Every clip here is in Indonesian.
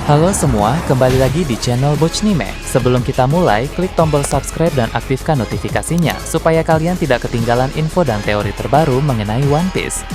Halo semua, kembali lagi di channel Bochnime. Sebelum kita mulai, klik tombol subscribe dan aktifkan notifikasinya supaya kalian tidak ketinggalan info dan teori terbaru mengenai One Piece.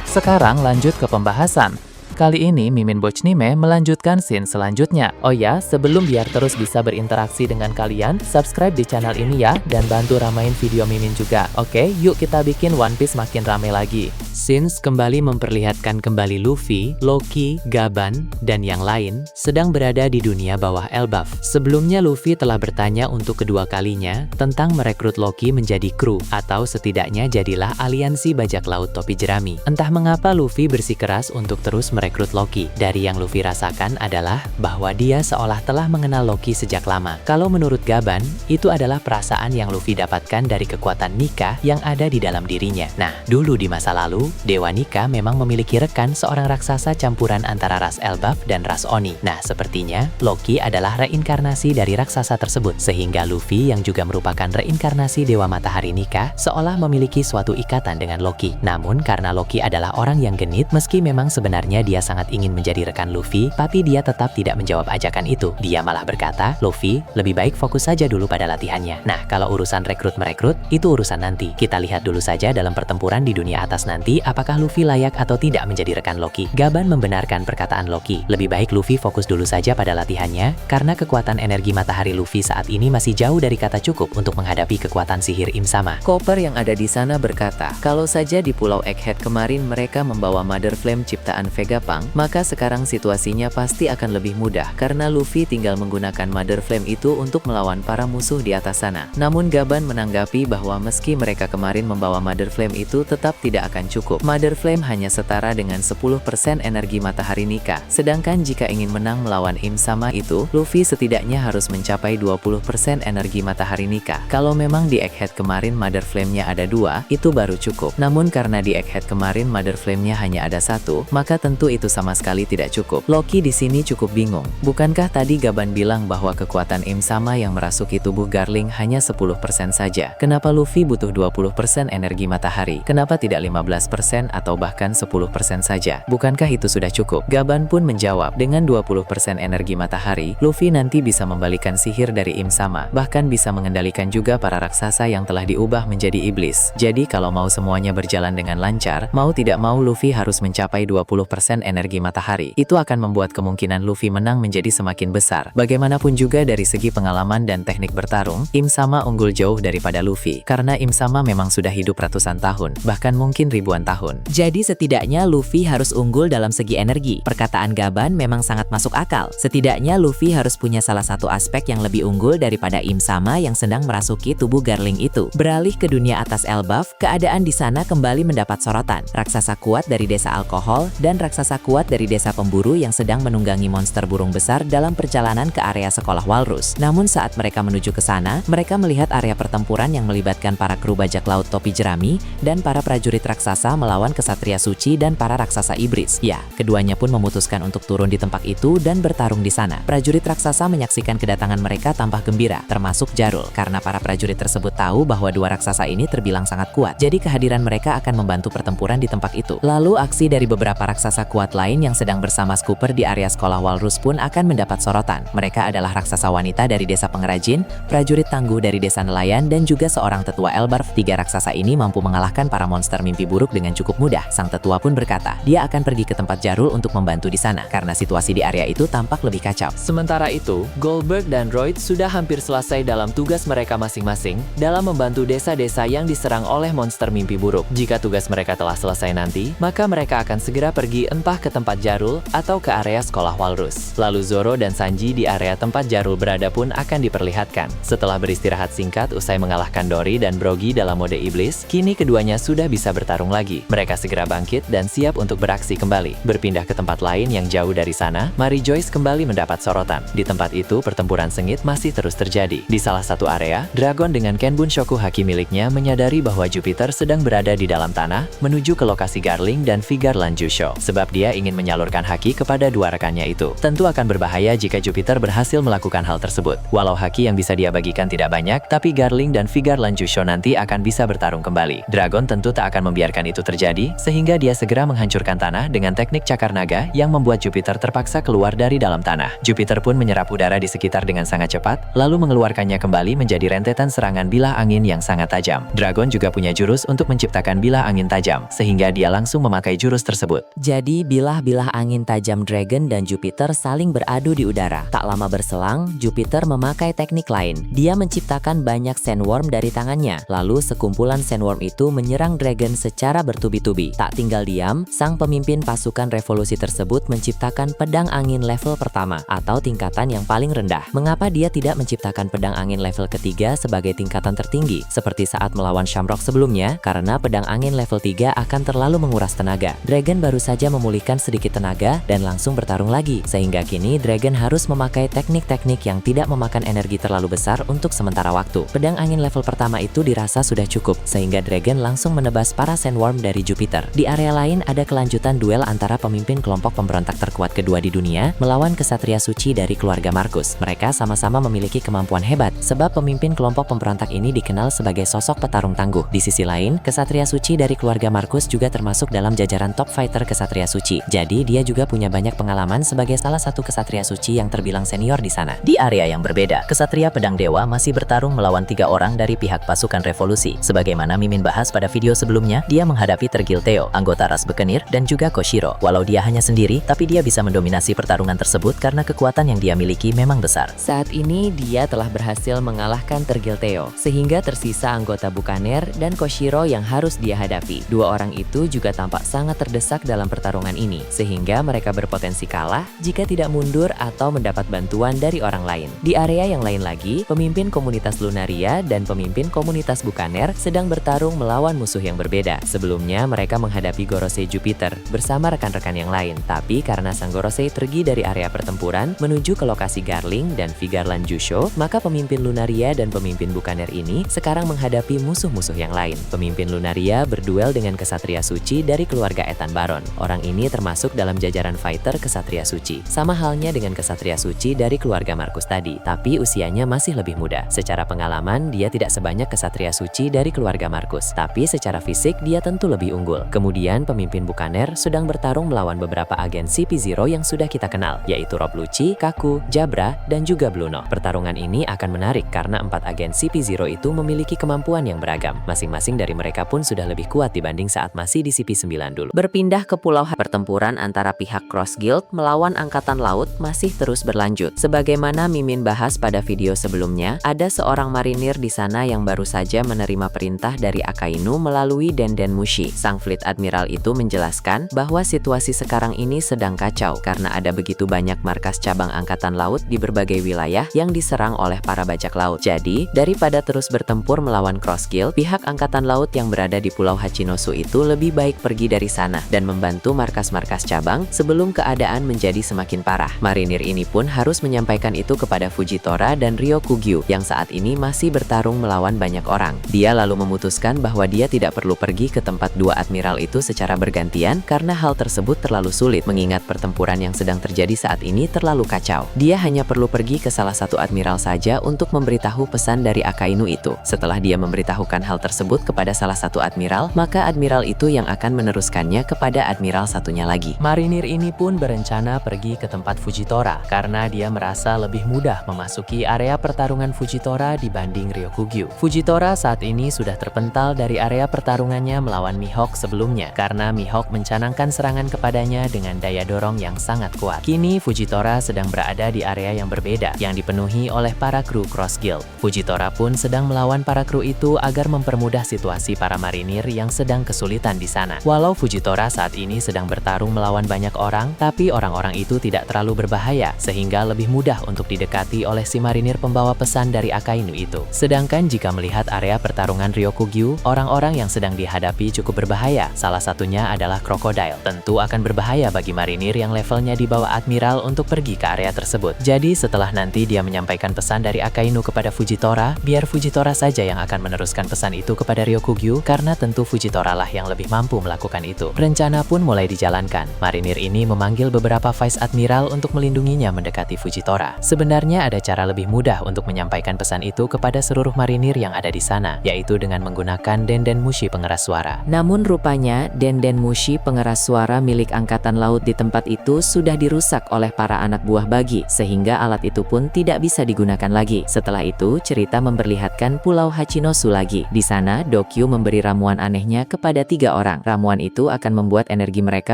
Sekarang lanjut ke pembahasan. Kali ini Mimin Bochnime melanjutkan scene selanjutnya. Oh ya, sebelum biar terus bisa berinteraksi dengan kalian, subscribe di channel ini ya, dan bantu ramein video Mimin juga. Oke, yuk kita bikin One Piece makin rame lagi. Scenes kembali memperlihatkan kembali Luffy, Loki, Gaban, dan yang lain sedang berada di dunia bawah Elbaf. Sebelumnya Luffy telah bertanya untuk kedua kalinya tentang merekrut Loki menjadi kru, atau setidaknya jadilah aliansi bajak laut topi jerami. Entah mengapa Luffy bersikeras untuk terus merekrut Loki. Dari yang Luffy rasakan adalah bahwa dia seolah telah mengenal Loki sejak lama. Kalau menurut Gaban, itu adalah perasaan yang Luffy dapatkan dari kekuatan Nika yang ada di dalam dirinya. Nah, dulu di masa lalu, Dewa Nika memang memiliki rekan seorang raksasa campuran antara ras Elbaf dan ras Oni. Nah, sepertinya Loki adalah reinkarnasi dari raksasa tersebut, sehingga Luffy yang juga merupakan reinkarnasi Dewa Matahari Nika seolah memiliki suatu ikatan dengan Loki. Namun karena Loki adalah orang yang genit, meski memang sebenarnya dia sangat ingin menjadi rekan Luffy, tapi dia tetap tidak menjawab ajakan itu. Dia malah berkata, "Luffy, lebih baik fokus saja dulu pada latihannya." Nah, kalau urusan rekrut-merekrut, itu urusan nanti. Kita lihat dulu saja dalam pertempuran di dunia atas nanti, apakah Luffy layak atau tidak menjadi rekan Loki. Gaban membenarkan perkataan Loki. Lebih baik Luffy fokus dulu saja pada latihannya, karena kekuatan energi matahari Luffy saat ini masih jauh dari kata cukup untuk menghadapi kekuatan sihir Im Sama. Copper yang ada di sana berkata, kalau saja di Pulau Egghead kemarin mereka membawa Mother Flame ciptaan Vegapunk, maka sekarang situasinya pasti akan lebih mudah, karena Luffy tinggal menggunakan Mother Flame itu untuk melawan para musuh di atas sana. Namun Gaban menanggapi bahwa meski mereka kemarin membawa Mother Flame itu tetap tidak akan cukup. Mother Flame hanya setara dengan 10% energi matahari Nika. Sedangkan jika ingin menang melawan Im Sama itu, Luffy setidaknya harus mencapai 20% energi matahari Nika. Kalau memang di Egghead kemarin Mother Flame-nya ada 2, itu baru cukup. Namun karena di Egghead kemarin Mother Flame-nya hanya ada 1, maka tentu itu sama sekali tidak cukup. Loki di sini cukup bingung. Bukankah tadi Gaban bilang bahwa kekuatan Im Sama yang merasuki tubuh Garling hanya 10% saja? Kenapa Luffy butuh 20% energi matahari? Kenapa tidak 15% atau bahkan 10% saja? Bukankah itu sudah cukup? Gaban pun menjawab, dengan 20% energi matahari, Luffy nanti bisa membalikan sihir dari Im Sama, bahkan bisa mengendalikan juga para raksasa yang telah diubah menjadi iblis. Jadi kalau mau semuanya berjalan dengan lancar, mau tidak mau Luffy harus mencapai 20% energi matahari. Itu akan membuat kemungkinan Luffy menang menjadi semakin besar. Bagaimanapun juga dari segi pengalaman dan teknik bertarung, Im Sama unggul jauh daripada Luffy, karena Im Sama memang sudah hidup ratusan tahun, bahkan mungkin ribuan tahun. Jadi setidaknya Luffy harus unggul dalam segi energi. Perkataan Gaban memang sangat masuk akal. Setidaknya Luffy harus punya salah satu aspek yang lebih unggul daripada Im Sama yang sedang merasuki tubuh Garling itu. Beralih ke dunia atas Elbaf, keadaan di sana kembali mendapat sorotan. Raksasa kuat dari desa alkohol dan raksasa kuat dari desa pemburu yang sedang menunggangi monster burung besar dalam perjalanan ke area sekolah walrus. Namun saat mereka menuju ke sana, mereka melihat area pertempuran yang melibatkan para kru bajak laut topi jerami dan para prajurit raksasa melawan kesatria suci dan para raksasa iblis. Ya, keduanya pun memutuskan untuk turun di tempat itu dan bertarung di sana. Prajurit raksasa menyaksikan kedatangan mereka tanpa gembira, termasuk Jarul, karena para prajurit tersebut tahu bahwa dua raksasa ini terbilang sangat kuat. Jadi kehadiran mereka akan membantu pertempuran di tempat itu. Lalu aksi dari beberapa raksasa kuat lain yang sedang bersama Scooper di area sekolah walrus pun akan mendapat sorotan. Mereka adalah raksasa wanita dari desa pengrajin, prajurit tangguh dari desa nelayan, dan juga seorang tetua Elbaf. Tiga raksasa ini mampu mengalahkan para monster mimpi buruk dengan cukup mudah. Sang tetua pun berkata, dia akan pergi ke tempat Jarul untuk membantu di sana, karena situasi di area itu tampak lebih kacau. Sementara itu, Goldberg dan Royd sudah hampir selesai dalam tugas mereka masing-masing dalam membantu desa-desa yang diserang oleh monster mimpi buruk. Jika tugas mereka telah selesai nanti, maka mereka akan segera pergi entah ke tempat Jarul atau ke area sekolah walrus. Lalu Zoro dan Sanji di area tempat Jarul berada pun akan diperlihatkan. Setelah beristirahat singkat usai mengalahkan Dory dan Brogy dalam mode iblis, kini keduanya sudah bisa bertarung lagi. Mereka segera bangkit dan siap untuk beraksi kembali. Berpindah ke tempat lain yang jauh dari sana, Mary Joyce kembali mendapat sorotan. Di tempat itu, pertempuran sengit masih terus terjadi. Di salah satu area, Dragon dengan Kenbun Shoku Haki miliknya menyadari bahwa Jupiter sedang berada di dalam tanah, menuju ke lokasi Garling dan Vigar Lanjusho. Sebab dia ingin menyalurkan haki kepada dua rekannya itu. Tentu akan berbahaya jika Jupiter berhasil melakukan hal tersebut. Walau haki yang bisa dia bagikan tidak banyak, tapi Garling dan Vigarland Jusho nanti akan bisa bertarung kembali. Dragon tentu tak akan membiarkan itu terjadi, sehingga dia segera menghancurkan tanah dengan teknik cakar naga yang membuat Jupiter terpaksa keluar dari dalam tanah. Jupiter pun menyerap udara di sekitar dengan sangat cepat, lalu mengeluarkannya kembali menjadi rentetan serangan bilah angin yang sangat tajam. Dragon juga punya jurus untuk menciptakan bilah angin tajam, sehingga dia langsung memakai jurus tersebut. Jadi bilah-bilah angin tajam Dragon dan Jupiter saling beradu di udara. Tak lama berselang, Jupiter memakai teknik lain. Dia menciptakan banyak sandworm dari tangannya. Lalu sekumpulan sandworm itu menyerang Dragon secara bertubi-tubi. Tak tinggal diam, sang pemimpin pasukan revolusi tersebut menciptakan pedang angin level pertama atau tingkatan yang paling rendah. Mengapa dia tidak menciptakan pedang angin level ketiga sebagai tingkatan tertinggi seperti saat melawan Shamrock sebelumnya? Karena pedang angin level 3 akan terlalu menguras tenaga. Dragon baru saja memulihkan sedikit tenaga dan langsung bertarung lagi, sehingga kini Dragon harus memakai teknik-teknik yang tidak memakan energi terlalu besar untuk sementara waktu. Pedang angin level pertama itu dirasa sudah cukup, sehingga Dragon langsung menebas para sandworm dari Jupiter. Di area lain ada kelanjutan duel antara pemimpin kelompok pemberontak terkuat kedua di dunia melawan kesatria suci dari keluarga Markus. Mereka sama-sama memiliki kemampuan hebat, sebab pemimpin kelompok pemberontak ini dikenal sebagai sosok petarung tangguh. Di sisi lain, kesatria suci dari keluarga Markus juga termasuk dalam jajaran top fighter kesatria suci. Jadi dia juga punya banyak pengalaman sebagai salah satu kesatria suci yang terbilang senior di sana. Di area yang berbeda, kesatria pedang dewa masih bertarung melawan 3 orang dari pihak pasukan revolusi. Sebagaimana Mimin bahas pada video sebelumnya, dia menghadapi Tergil Theo, anggota ras Bekenir, dan juga Koshiro. Walau dia hanya sendiri, tapi dia bisa mendominasi pertarungan tersebut karena kekuatan yang dia miliki memang besar. Saat ini dia telah berhasil mengalahkan Tergil Theo, sehingga tersisa anggota Bukaner dan Koshiro yang harus dia hadapi. Dua orang itu juga tampak sangat terdesak dalam pertarungan ini, sehingga mereka berpotensi kalah jika tidak mundur atau mendapat bantuan dari orang lain. Di area yang lain lagi, pemimpin komunitas Lunaria dan pemimpin komunitas Bukaner sedang bertarung melawan musuh yang berbeda. Sebelumnya mereka menghadapi Gorosei Jupiter bersama rekan-rekan yang lain, tapi karena sang Gorosei pergi dari area pertempuran menuju ke lokasi Garling dan Vigarland Jusho, maka pemimpin Lunaria dan pemimpin Bukaner ini sekarang menghadapi musuh-musuh yang lain. Pemimpin Lunaria berduel dengan kesatria suci dari keluarga Ethan Baron. Orang ini termasuk dalam jajaran fighter kesatria suci. Sama halnya dengan kesatria suci dari keluarga Markus tadi, tapi usianya masih lebih muda. Secara pengalaman, dia tidak sebanyak kesatria suci dari keluarga Markus, tapi secara fisik dia tentu lebih unggul. Kemudian pemimpin Bukaner sedang bertarung melawan beberapa agen CP0 yang sudah kita kenal, yaitu Rob Lucci, Kaku, Jabra, dan juga Bluno. Pertarungan ini akan menarik karena 4 agen CP0 itu memiliki kemampuan yang beragam. Masing-masing dari mereka pun sudah lebih kuat dibanding saat masih di CP9 dulu. Berpindah ke pulau pertempuran antara pihak Cross Guild melawan Angkatan Laut masih terus berlanjut. Sebagaimana Mimin bahas pada video sebelumnya, ada seorang marinir di sana yang baru saja menerima perintah dari Akainu melalui Denden Mushi. Sang Fleet Admiral itu menjelaskan bahwa situasi sekarang ini sedang kacau karena ada begitu banyak markas cabang Angkatan Laut di berbagai wilayah yang diserang oleh para bajak laut. Jadi, daripada terus bertempur melawan Cross Guild, pihak Angkatan Laut yang berada di Pulau Hachinosu itu lebih baik pergi dari sana dan membantu markas-markas cabang sebelum keadaan menjadi semakin parah. Marinir ini pun harus menyampaikan itu kepada Fujitora dan Ryokugyu yang saat ini masih bertarung melawan banyak orang. Dia lalu memutuskan bahwa dia tidak perlu pergi ke tempat dua admiral itu secara bergantian karena hal tersebut terlalu sulit mengingat pertempuran yang sedang terjadi saat ini terlalu kacau. Dia hanya perlu pergi ke salah satu admiral saja untuk memberitahu pesan dari Akainu itu. Setelah dia memberitahukan hal tersebut kepada salah satu admiral, maka admiral itu yang akan meneruskannya kepada admiral satunya lagi. Marinir ini pun berencana pergi ke tempat Fujitora karena dia merasa lebih mudah memasuki area pertarungan Fujitora dibanding Ryokugyu. Fujitora saat ini sudah terpental dari area pertarungannya melawan Mihawk sebelumnya karena Mihawk mencanangkan serangan kepadanya dengan daya dorong yang sangat kuat. Kini Fujitora sedang berada di area yang berbeda yang dipenuhi oleh para kru Cross Guild. Fujitora pun sedang melawan para kru itu agar mempermudah situasi para marinir yang sedang kesulitan di sana. Walau Fujitora saat ini sedang bertarung melawan banyak orang, tapi orang-orang itu tidak terlalu berbahaya sehingga lebih mudah untuk didekati oleh si marinir pembawa pesan dari Akainu itu. Sedangkan jika melihat area pertarungan Ryokugyu, orang-orang yang sedang dihadapi cukup berbahaya. Salah satunya adalah Crocodile. Tentu akan berbahaya bagi marinir yang levelnya di bawah admiral untuk pergi ke area tersebut. Jadi setelah nanti dia menyampaikan pesan dari Akainu kepada Fujitora, biar Fujitora saja yang akan meneruskan pesan itu kepada Ryokugyu karena tentu Fujitora lah yang lebih mampu melakukan itu. Rencana pun mulai dijalankan dijalankan. Marinir ini memanggil beberapa Vice Admiral untuk melindunginya mendekati Fujitora. Sebenarnya ada cara lebih mudah untuk menyampaikan pesan itu kepada seluruh marinir yang ada di sana, yaitu dengan menggunakan Denden Mushi pengeras suara. Namun rupanya Denden Mushi pengeras suara milik Angkatan Laut di tempat itu sudah dirusak oleh para anak buah Bagi, sehingga alat itu pun tidak bisa digunakan lagi. Setelah itu, cerita memperlihatkan Pulau Hachinosu lagi. Di sana, Dokyu memberi ramuan anehnya kepada 3 orang. Ramuan itu akan membuat energi mereka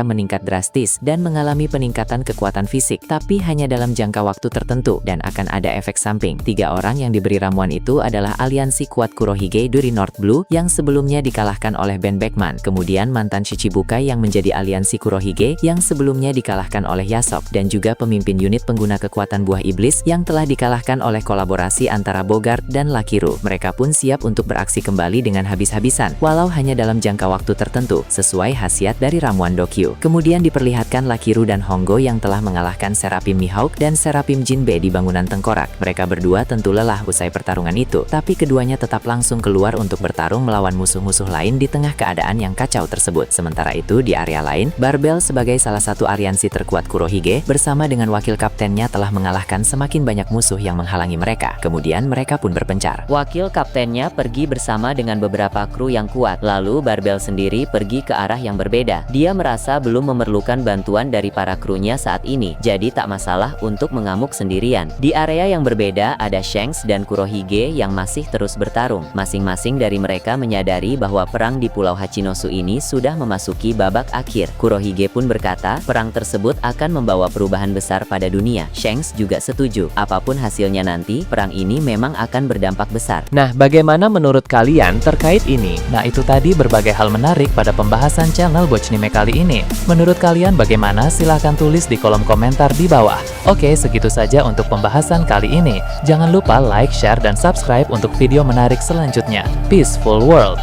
meningkat drastis dan mengalami peningkatan kekuatan fisik, tapi hanya dalam jangka waktu tertentu dan akan ada efek samping. 3 orang yang diberi ramuan itu adalah aliansi kuat Kurohige dari North Blue yang sebelumnya dikalahkan oleh Ben Beckman, kemudian mantan Shichibukai yang menjadi aliansi Kurohige yang sebelumnya dikalahkan oleh Yasop, dan juga pemimpin unit pengguna kekuatan buah iblis yang telah dikalahkan oleh kolaborasi antara Bogart dan Lakiru. Mereka pun siap untuk beraksi kembali dengan habis-habisan, walau hanya dalam jangka waktu tertentu, sesuai khasiat dari ramuan Dokyu. Kemudian diperlihatkan Lakiru dan Hongo yang telah mengalahkan Serapim Mihawk dan Serapim Jinbe di bangunan tengkorak. Mereka berdua tentu lelah usai pertarungan itu, tapi keduanya tetap langsung keluar untuk bertarung melawan musuh-musuh lain di tengah keadaan yang kacau tersebut. Sementara itu, di area lain, Barbel sebagai salah satu aliansi terkuat Kurohige bersama dengan wakil kaptennya telah mengalahkan semakin banyak musuh yang menghalangi mereka. Kemudian mereka pun berpencar. Wakil kaptennya pergi bersama dengan beberapa kru yang kuat, lalu Barbel sendiri pergi ke arah yang berbeda. Dia merasa belum memerlukan bantuan dari para krunya saat ini, jadi tak masalah untuk mengamuk sendirian. Di area yang berbeda ada Shanks dan Kurohige yang masih terus bertarung. Masing-masing dari mereka menyadari bahwa perang di Pulau Hachinosu ini sudah memasuki babak akhir. Kurohige pun berkata, perang tersebut akan membawa perubahan besar pada dunia. Shanks juga setuju. Apapun hasilnya nanti, perang ini memang akan berdampak besar. Nah, bagaimana menurut kalian terkait ini? Nah, itu tadi berbagai hal menarik pada pembahasan channel Bochnime kali ini. Menurut kalian bagaimana? Silahkan tulis di kolom komentar di bawah. Oke, segitu saja untuk pembahasan kali ini. Jangan lupa like, share, dan subscribe untuk video menarik selanjutnya. Peaceful World!